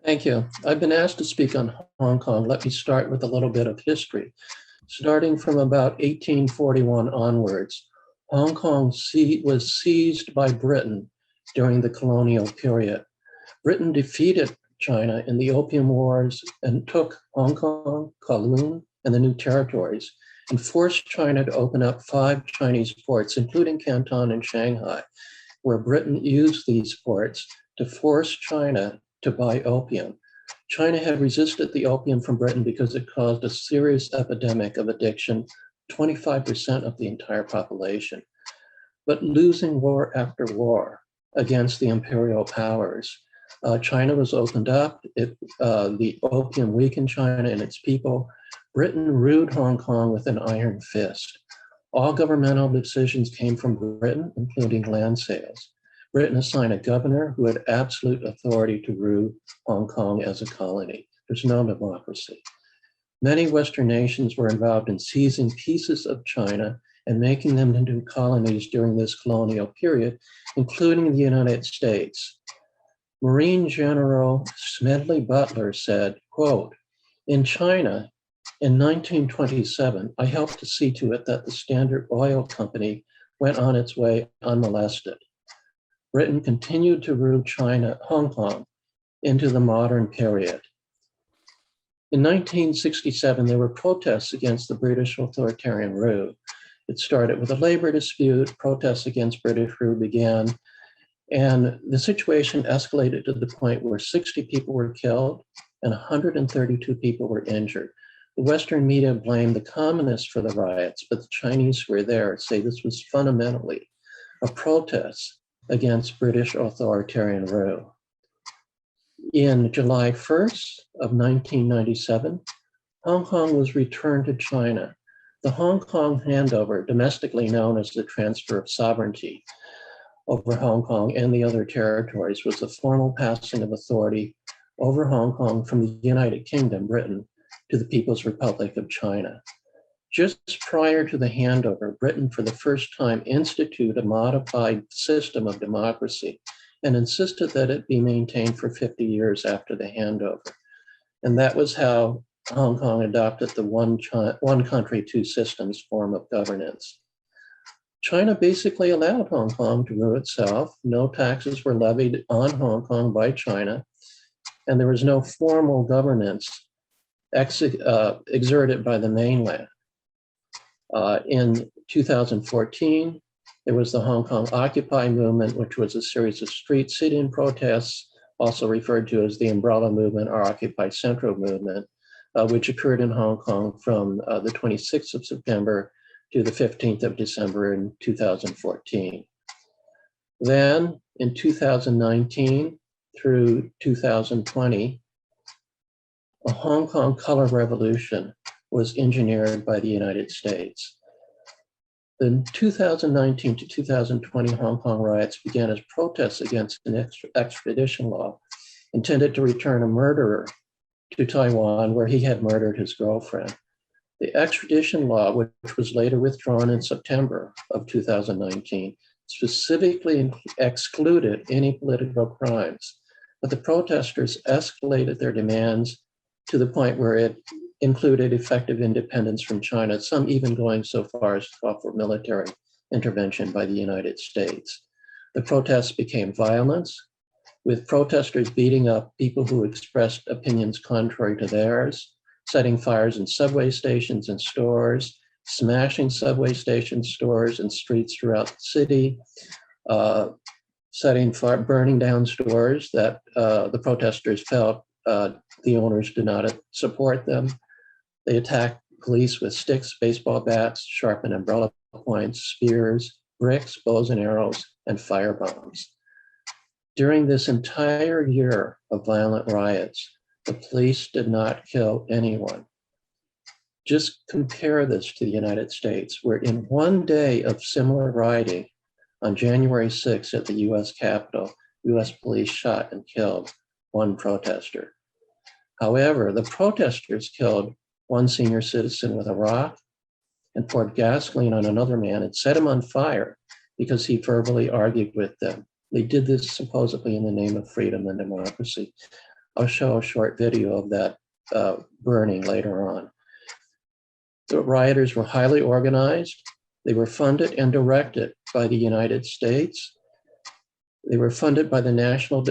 Thank you. I've been asked to speak on Hong Kong. Let me start with a little bit of history. Starting from about 1841 onwards, Hong Kong was seized by Britain during the colonial period. Britain defeated China in the Opium Wars and took Hong Kong, Kowloon, and the new territories, and forced China to open up 5 Chinese ports, including Canton and Shanghai, where Britain used these ports to force China to buy opium. China had resisted the opium from Britain because it caused a serious epidemic of addiction, 25% of the entire population. But losing war after war against the imperial powers, China was opened up. The opium weakened China and its people. Britain ruled Hong Kong with an iron fist. All governmental decisions came from Britain, including land sales. Britain assigned a governor who had absolute authority to rule Hong Kong as a colony. There's no democracy. Many Western nations were involved in seizing pieces of China and making them into colonies during this colonial period, including the United States. Marine General Smedley Butler said, quote, "In China, in 1927, I helped to see to it that the Standard Oil Company went on its way unmolested. Britain continued to rule Hong Kong into the modern period." In 1967, there were protests against the British authoritarian rule. It started with a labor dispute, protests against British rule began, and the situation escalated to the point where 60 people were killed and 132 people were injured. The Western media blamed the communists for the riots, but the Chinese who were there say this was fundamentally a protest against British authoritarian rule. In July 1st of 1997, Hong Kong was returned to China. The Hong Kong handover, domestically known as the transfer of sovereignty over Hong Kong and the other territories, was the formal passing of authority over Hong Kong from the United Kingdom, Britain, to the People's Republic of China. Just prior to the handover, Britain for the first time instituted a modified system of democracy and insisted that it be maintained for 50 years after the handover. And that was how Hong Kong adopted the one country, two systems form of governance. China basically allowed Hong Kong to rule itself. No taxes were levied on Hong Kong by China, and there was no formal governance exerted by the mainland. In 2014, there was the Hong Kong Occupy movement, which was a series of street sit-in protests, also referred to as the Umbrella Movement or Occupy Central movement, which occurred in Hong Kong from the 26th of September to the 15th of December in 2014. Then in 2019 through 2020, a Hong Kong color revolution was engineered by the United States. The 2019 to 2020 Hong Kong riots began as protests against an extradition law intended to return a murderer to Taiwan, where he had murdered his girlfriend. The extradition law, which was later withdrawn in September of 2019, specifically excluded any political crimes, but the protesters escalated their demands to the point where it included effective independence from China, some even going so far as to call for military intervention by the United States. The protests became violence, with protesters beating up people who expressed opinions contrary to theirs, setting fires in subway stations and stores, smashing subway stations, stores, and streets throughout the city, burning down stores that the protesters felt the owners did not support them. They attacked police with sticks, baseball bats, sharpened umbrella points, spears, bricks, bows and arrows, and firebombs. During this entire year of violent riots, the police did not kill anyone. Just compare this to the United States, where in one day of similar rioting on January 6th at the US Capitol, US police shot and killed one protester. However, the protesters killed one senior citizen with a rock and poured gasoline on another man and set him on fire because he verbally argued with them. They did this supposedly in the name of freedom and democracy. I'll show a short video of that burning later on. The rioters were highly organized. They were funded and directed by the United States. They were funded by the National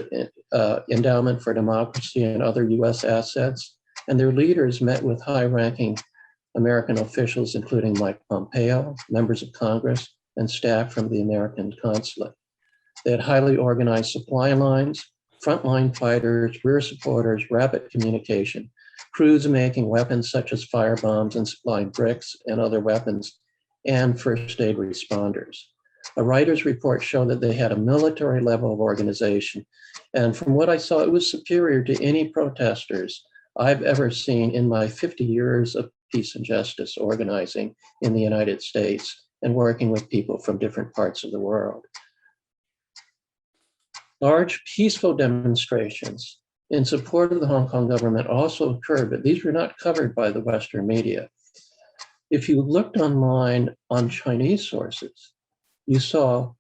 Endowment for Democracy and other US assets. And their leaders met with high-ranking American officials, including Mike Pompeo, members of Congress, and staff from the American consulate. They had highly organized supply lines, frontline fighters, rear supporters, rapid communication, crews making weapons such as firebombs and supplying bricks and other weapons, and first aid responders. A writer's report showed that they had a military level of organization. And from what I saw, it was superior to any protesters I've ever seen in my 50 years of peace and justice organizing in the United States and working with people from different parts of the world. Large peaceful demonstrations in support of the Hong Kong government also occurred, but these were not covered by the Western media. If you looked online on Chinese sources, you saw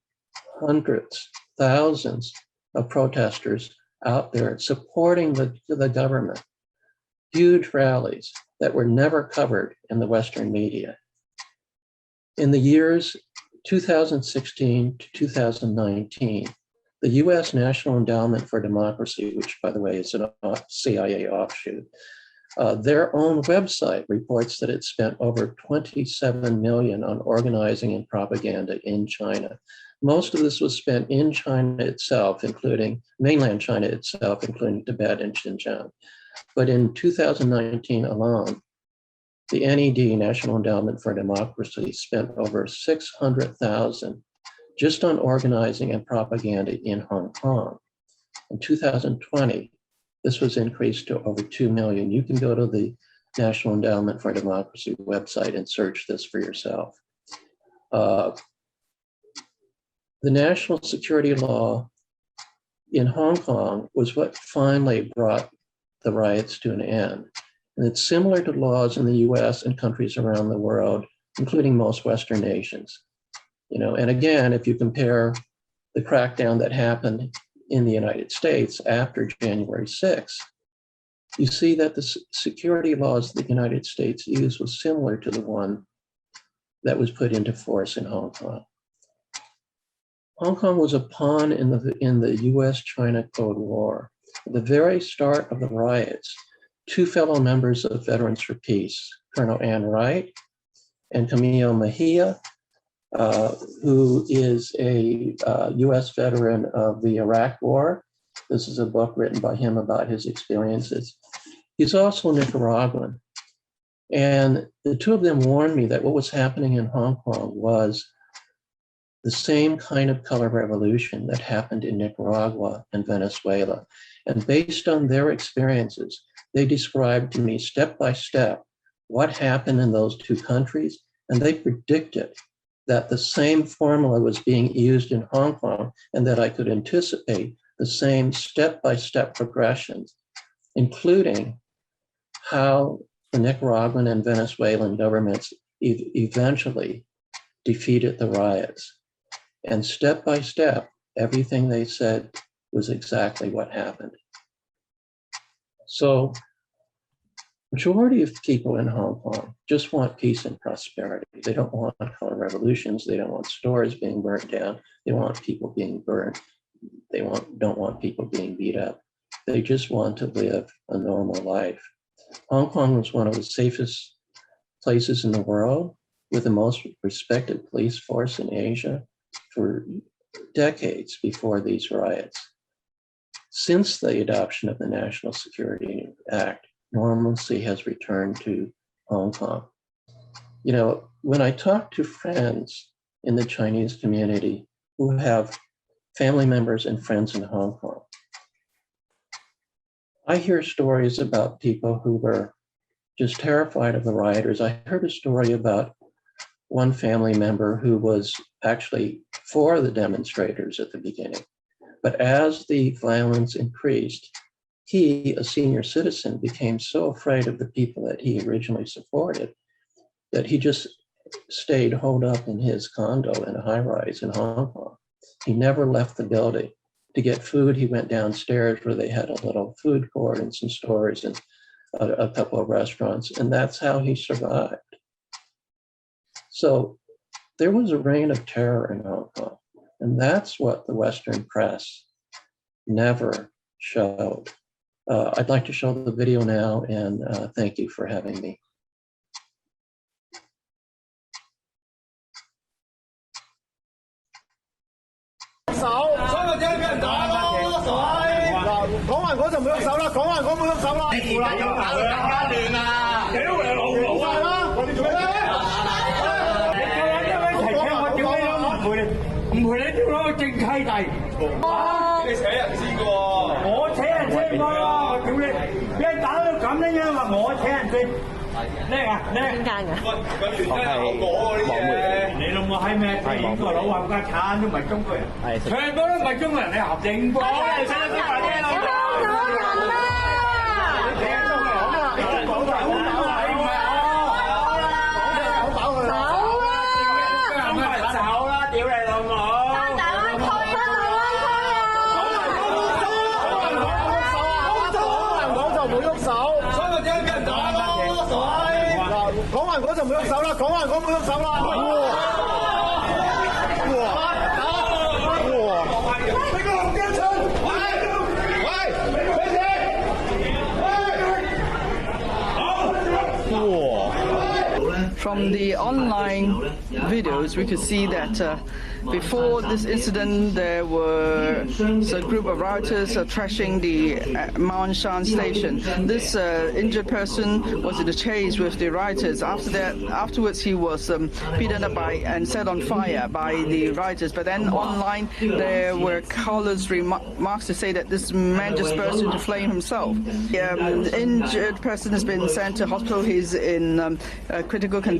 hundreds, thousands of protesters out there supporting the government, huge rallies that were never covered in the Western media. In the years 2016 to 2019, the US National Endowment for Democracy, which by the way is a CIA offshoot, their own website reports that it spent over 27 million on organizing and propaganda in China. Most of this was spent in China itself, including mainland China itself, including Tibet and Xinjiang. But in 2019 alone, the NED, National Endowment for Democracy, spent over 600,000 just on organizing and propaganda in Hong Kong. In 2020, this was increased to over 2 million. You can go to the National Endowment for Democracy website and search this for yourself. The national security law in Hong Kong was what finally brought the riots to an end. And it's similar to laws in the US and countries around the world, including most Western nations. You know, and again, if you compare the crackdown that happened in the United States after January 6th, you see that the security laws the United States used was similar to the one that was put into force in Hong Kong. Hong Kong was a pawn in the US-China Cold War. At the very start of the riots, two fellow members of Veterans for Peace, Colonel Ann Wright and Camille Mejia, who is a US veteran of the Iraq War. This is a book written by him about his experiences. He's also Nicaraguan. And the two of them warned me that what was happening in Hong Kong was the same kind of color revolution that happened in Nicaragua and Venezuela. And based on their experiences, they described to me step by step what happened in those two countries. And they predicted that the same formula was being used in Hong Kong and that I could anticipate the same step-by-step progressions, including how the Nicaraguan and Venezuelan governments eventually defeated the riots. And step by step, everything they said was exactly what happened. So, majority of people in Hong Kong just want peace and prosperity. They don't want color revolutions. They don't want stores being burnt down. They want people being burned. They don't want people being beat up. They just want to live a normal life. Hong Kong was one of the safest places in the world with the most respected police force in Asia for decades before these riots. Since the adoption of the National Security Act, normalcy has returned to Hong Kong. You know, when I talk to friends in the Chinese community who have family members and friends in Hong Kong, I hear stories about people who were just terrified of the rioters. I heard a story about one family member who was actually for the demonstrators at the beginning. But as the violence increased, he, a senior citizen, became so afraid of the people that he originally supported that he just stayed holed up in his condo in a high-rise in Hong Kong. He never left the building to get food, he went downstairs where they had a little food court and some stores and a couple of restaurants, and that's how he survived. So there was a reign of terror in Hong Kong, and that's what the Western press never showed. I'd like to show the video now, and thank you for having me. 手，所以咪點解俾人打咯？嗱，講完嗰就冇喐手啦，講完嗰冇喐手啦。你而家咁搞到更加亂啦！屌你老母啊！我哋做咩咧？你夠膽一位提車，我屌你老母！唔賠你屌佬正契弟！你請人先喎！我請人先喎！我屌你！俾人打到咁樣話我請人先。 叻啊叻！邊間㗎？個原因係我啲嘢。你老母閪咩？英國佬冚家鏟都唔係中國人，全部都唔係中國人，你合政府你使乜邊話聽啊？香港人啊！你聽中國講啦，你講就講係唔係我？講飽佢啦！走啦！走啦！屌你老母！翻大灣區，翻大灣區啊！講就冇喐手，所以咪點解俾人打咯？ 講完嗰就冇喐手啦，講完嗰冇喐手啦。哇！你個紅膠槍！喂！俾錢！哇！ From the online videos, we could see that before this incident, there was a group of rioters trashing the Mount Shan station. This injured person was in a chase with the rioters. Afterwards, he was beaten up and set on fire by the rioters. But then online, there were colours remarks to say that this man just burst into flame himself. The injured person has been sent to hospital. He's in critical condition.